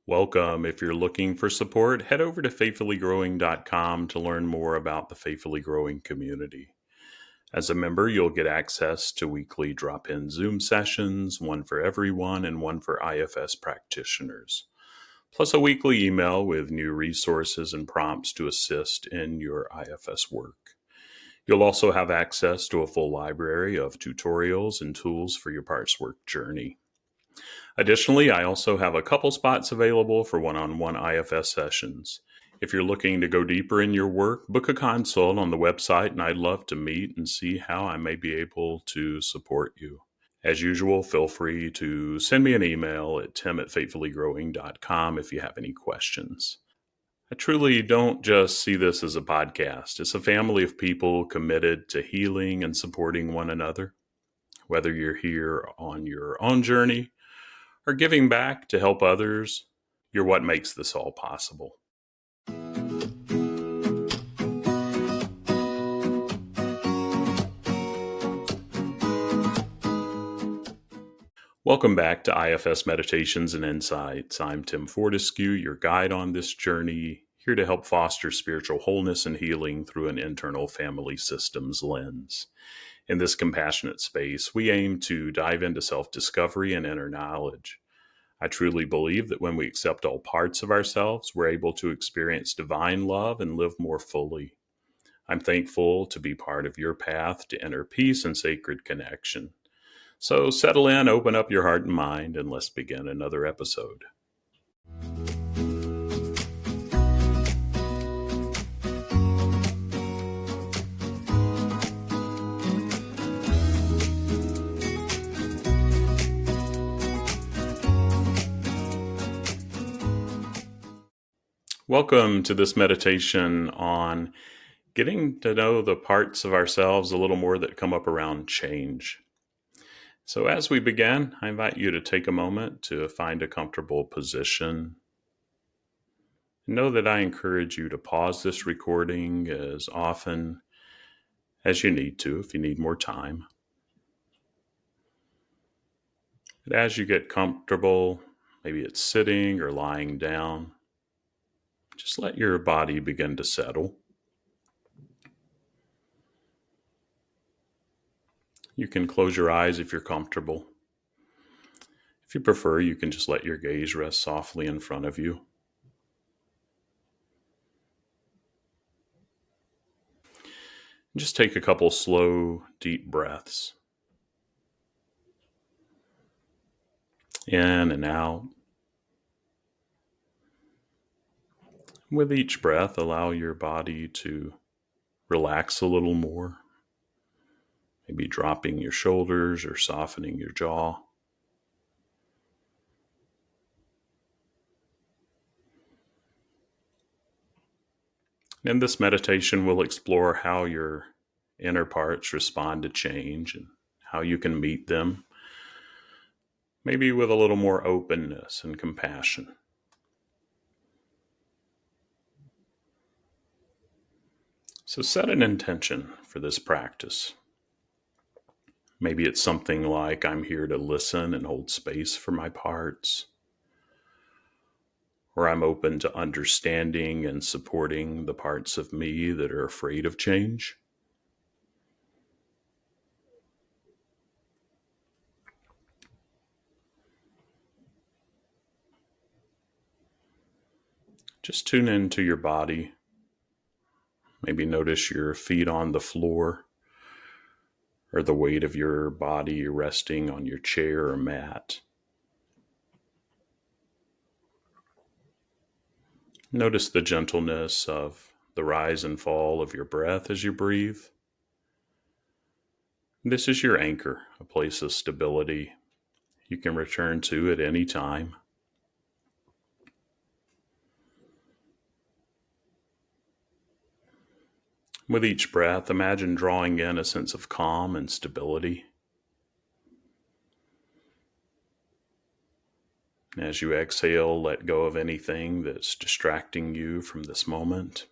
Welcome. If you're looking for support, head over to faithfullygrowing.com to learn more about the Faithfully Growing community. As a member, you'll get access to weekly drop-in Zoom sessions, one for everyone and one for IFS practitioners, plus a weekly email with new resources and prompts to assist in your IFS work. You'll also have access to a full library of tutorials and tools for your parts work journey. Additionally, I also have a couple spots available for one-on-one IFS sessions. If you're looking to go deeper in your work, book a consult on the website, and I'd love to meet and see how I may be able to support you. As usual, feel free to send me an email at tim@faithfullygrowing.com if you have any questions. I truly don't just see this as a podcast. It's a family of people committed to healing and supporting one another. Whether you're here on your own journey or giving back to help others, you're what makes this all possible. Welcome back to IFS Meditations and Insights. I'm Tim Fortescue, your guide on this journey, here to help foster spiritual wholeness and healing through an internal family systems lens. In this compassionate space, we aim to dive into self-discovery and inner knowledge. I truly believe that when we accept all parts of ourselves, we're able to experience divine love and live more fully. I'm thankful to be part of your path to inner peace and sacred connection. So settle in, open up your heart and mind, and let's begin another episode. Welcome to this meditation on getting to know the parts of ourselves a little more that come up around change. So as we begin, I invite you to take a moment to find a comfortable position. Know that I encourage you to pause this recording as often as you need to, if you need more time. But as you get comfortable, maybe it's sitting or lying down, just let your body begin to settle. You can close your eyes if you're comfortable. If you prefer, you can just let your gaze rest softly in front of you. Just take a couple slow, deep breaths. In and out. With each breath, allow your body to relax a little more. Maybe dropping your shoulders or softening your jaw. In this meditation, we'll explore how your inner parts respond to change and how you can meet them, maybe with a little more openness and compassion. So set an intention for this practice. Maybe it's something like, I'm here to listen and hold space for my parts. Or I'm open to understanding and supporting the parts of me that are afraid of change. Just tune into your body. Maybe notice your feet on the floor or the weight of your body resting on your chair or mat. Notice the gentleness of the rise and fall of your breath as you breathe. This is your anchor, a place of stability you can return to at any time. With each breath, imagine drawing in a sense of calm and stability. As you exhale, let go of anything that's distracting you from this moment.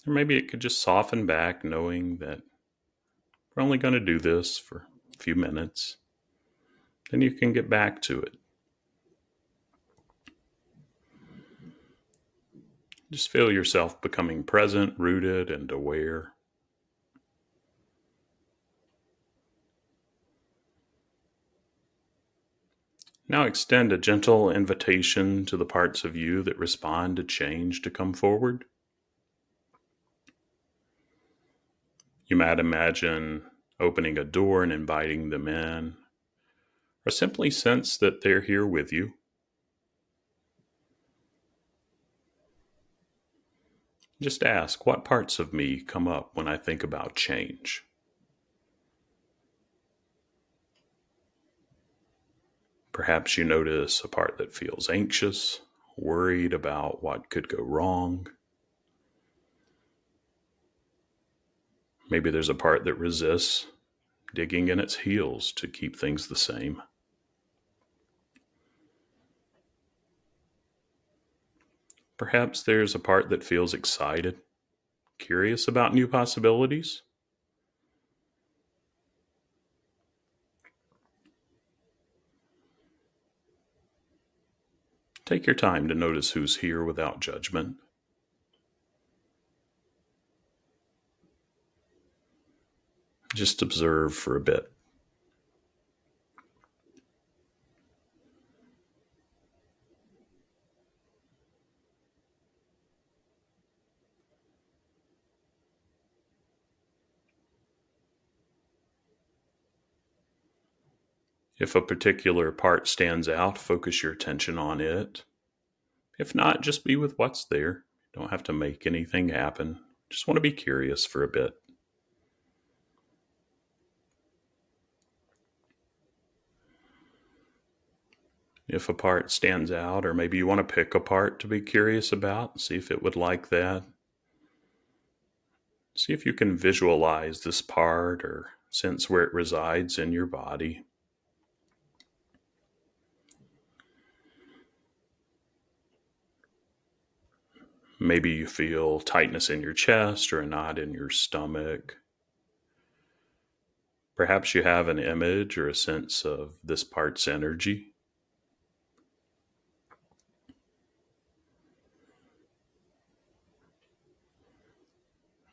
Or maybe it could just soften back, knowing that we're only going to do this for a few minutes. Then you can get back to it. Just feel yourself becoming present, rooted, and aware. Now extend a gentle invitation to the parts of you that respond to change to come forward. You might imagine opening a door and inviting them in, or simply sense that they're here with you. Just ask, what parts of me come up when I think about change? Perhaps you notice a part that feels anxious, worried about what could go wrong. Maybe there's a part that resists, digging in its heels to keep things the same. Perhaps there's a part that feels excited, curious about new possibilities. Take your time to notice who's here without judgment. Just observe for a bit. If a particular part stands out, focus your attention on it. If not, just be with what's there. You don't have to make anything happen. Just want to be curious for a bit. If a part stands out, or maybe you want to pick a part to be curious about, see if it would like that. See if you can visualize this part or sense where it resides in your body. Maybe you feel tightness in your chest or a knot in your stomach. Perhaps you have an image or a sense of this part's energy.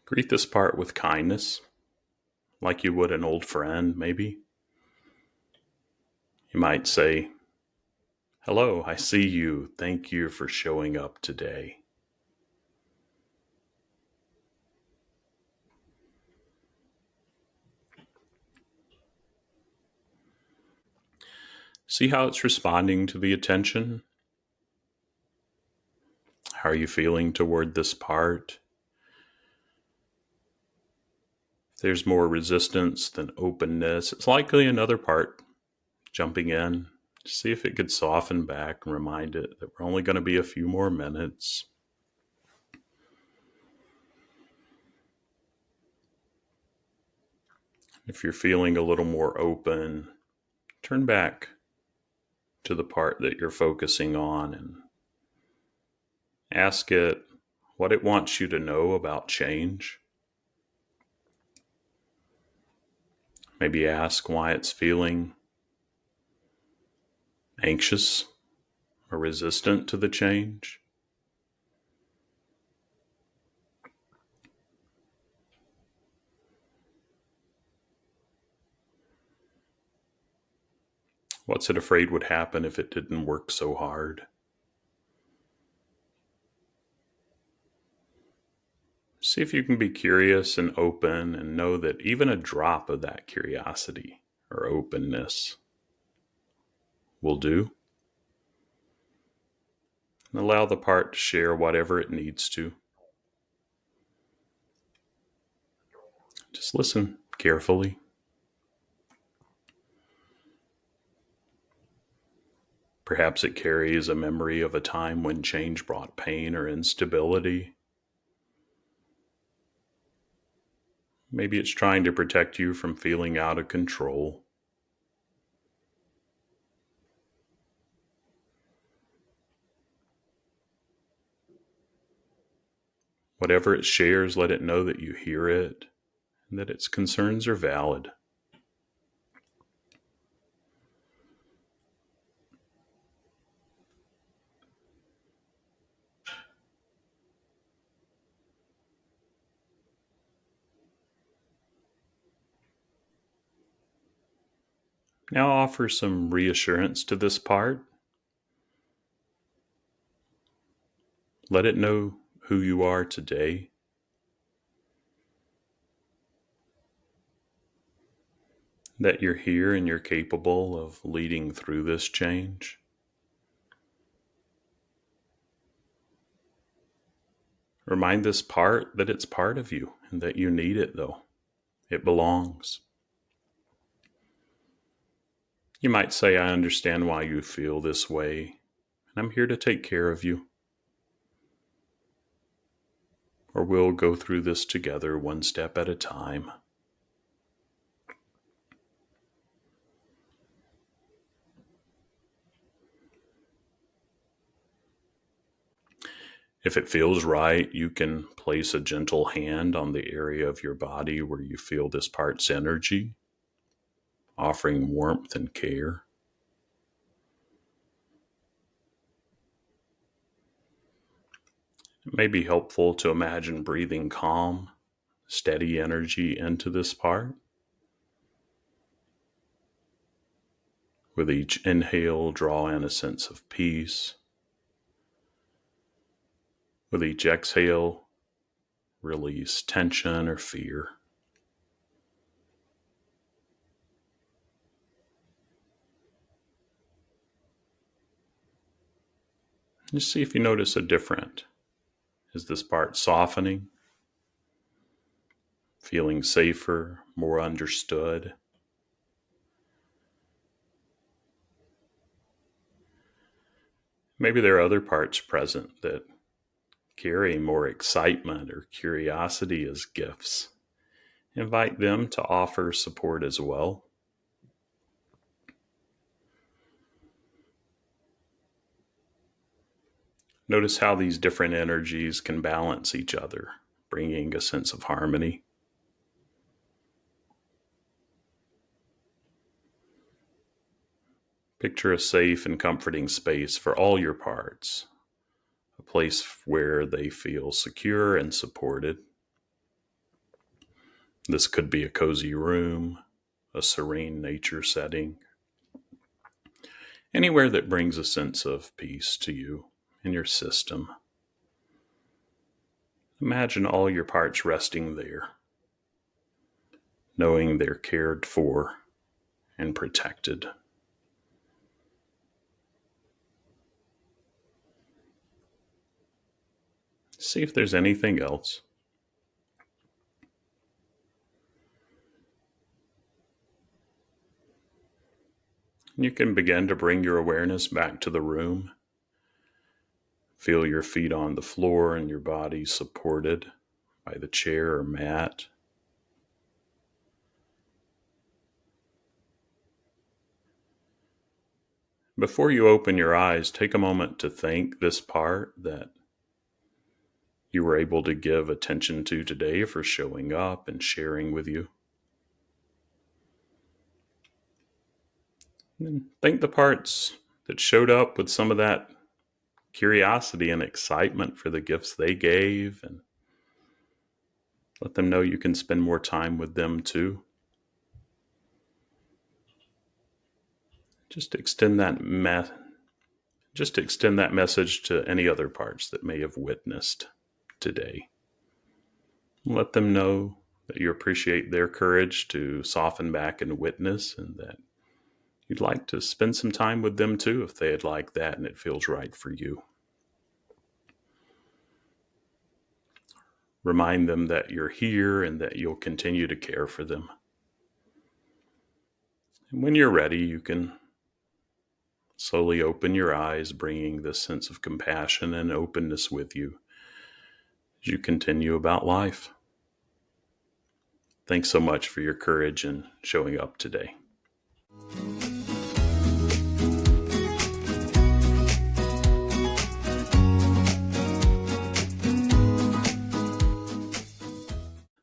Greet this part with kindness, like you would an old friend, maybe. You might say, "Hello, I see you. Thank you for showing up today." See how it's responding to the attention. How are you feeling toward this part? If there's more resistance than openness, it's likely another part jumping in. See if it could soften back and remind it that we're only going to be a few more minutes. If you're feeling a little more open, turn back to the part that you're focusing on and ask it what it wants you to know about change. Maybe ask why it's feeling anxious or resistant to the change. What's it afraid would happen if it didn't work so hard? See if you can be curious and open and know that even a drop of that curiosity or openness will do. And allow the part to share whatever it needs to. Just listen carefully. Perhaps it carries a memory of a time when change brought pain or instability. Maybe it's trying to protect you from feeling out of control. Whatever it shares, let it know that you hear it and that its concerns are valid. Now offer some reassurance to this part. Let it know who you are today. That you're here and you're capable of leading through this change. Remind this part that it's part of you and that you need it, though. It belongs. You might say, I understand why you feel this way, and I'm here to take care of you. Or we'll go through this together one step at a time. If it feels right, you can place a gentle hand on the area of your body where you feel this part's energy, offering warmth and care. It may be helpful to imagine breathing calm, steady energy into this part. With each inhale, draw in a sense of peace. With each exhale, release tension or fear. Just see if you notice a difference. Is this part softening? Feeling safer, more understood? Maybe there are other parts present that carry more excitement or curiosity as gifts. Invite them to offer support as well. Notice how these different energies can balance each other, bringing a sense of harmony. Picture a safe and comforting space for all your parts, a place where they feel secure and supported. This could be a cozy room, a serene nature setting, anywhere that brings a sense of peace to you and your system. Imagine all your parts resting there, knowing they're cared for and protected. See if there's anything else. You can begin to bring your awareness back to the room. Feel your feet on the floor and your body supported by the chair or mat. Before you open your eyes, take a moment to thank this part that you were able to give attention to today for showing up and sharing with you. And thank the parts that showed up with some of that curiosity and excitement for the gifts they gave, and let them know you can spend more time with them too. Just extend that message to any other parts that may have witnessed today. Let them know that you appreciate their courage to soften back and witness, and that you'd like to spend some time with them too if they'd like that and it feels right for you. Remind them that you're here and that you'll continue to care for them. And when you're ready, you can slowly open your eyes, bringing this sense of compassion and openness with you as you continue about life. Thanks so much for your courage and showing up today.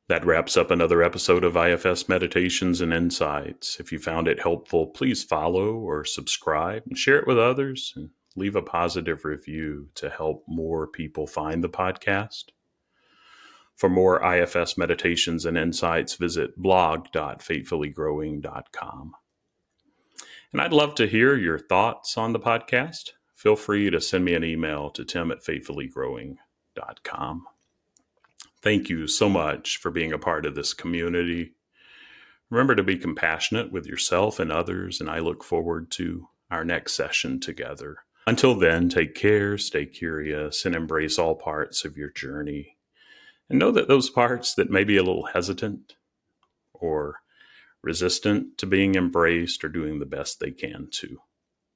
That wraps up another episode of IFS Meditations and Insights. If you found it helpful, please follow or subscribe and share it with others, and leave a positive review to help more people find the podcast. For more IFS Meditations and Insights, visit blog.faithfullygrowing.com. And I'd love to hear your thoughts on the podcast. Feel free to send me an email to tim@faithfullygrowing.com. Thank you so much for being a part of this community. Remember to be compassionate with yourself and others, and I look forward to our next session together. Until then, take care, stay curious, and embrace all parts of your journey. And know that those parts that may be a little hesitant or resistant to being embraced are doing the best they can to.